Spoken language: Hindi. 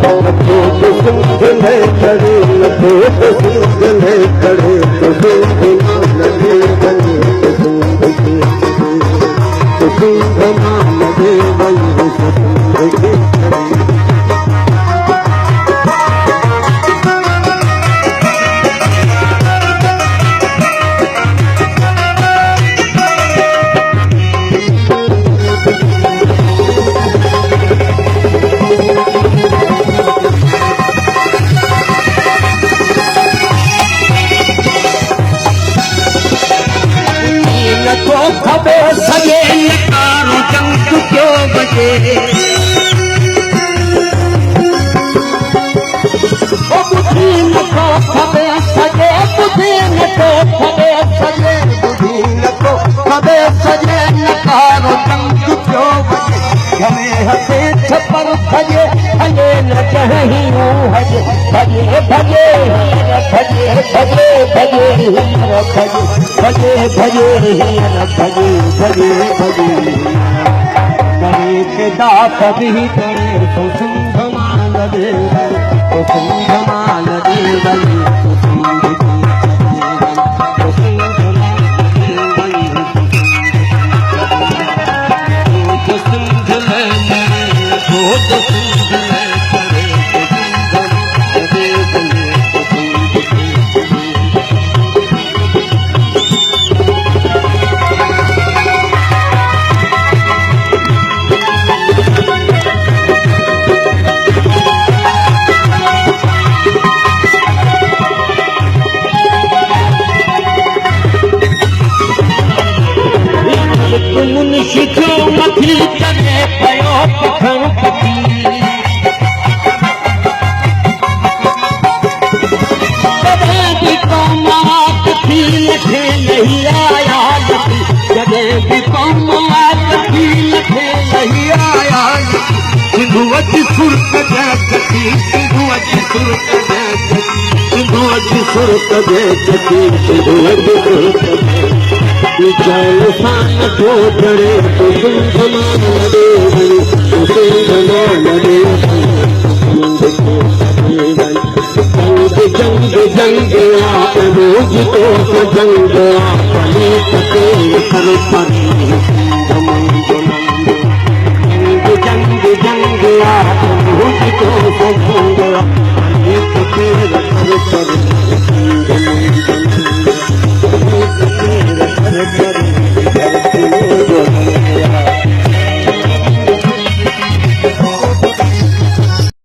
सिंधले खड़े लखो तो सिंधले खड़े तो सिंधना लगे बने तो सिंधना लगे बने खबे सजे नकारो जंग क्यों बजे ओ बुद्धि नको खबे सजे बुद्धि नको खबे सजे बुद्धि नको खबे सजे नकारो जंग क्यों बजे घने हथे छपर भजे भजे न कहीं हजे भजे भजे भजे भजे भजे भजे भजे भजे भजे भजे करे के दात भी करे तो सिंधमान दे तो सिंधमान दे बने तो मुंशी क्यों मथी चले पयो पखण पती जॾहिं बि कौम थी लथे नहीं आया जॾहिं बि कौम थी लथे नहीं आया सिंधु अॼु सुर कजे चकी सिंधु अॼु सुर कजे चकी सिंधु अॼु सुर कजे चकी सिंधु अॼु सुर कजे विचार सान को चढ़े तो सिंधमान दे बने तो सिंधमान दे जंग जंग आप रोज तो जंग आपने पते कर परे जंग जंग आप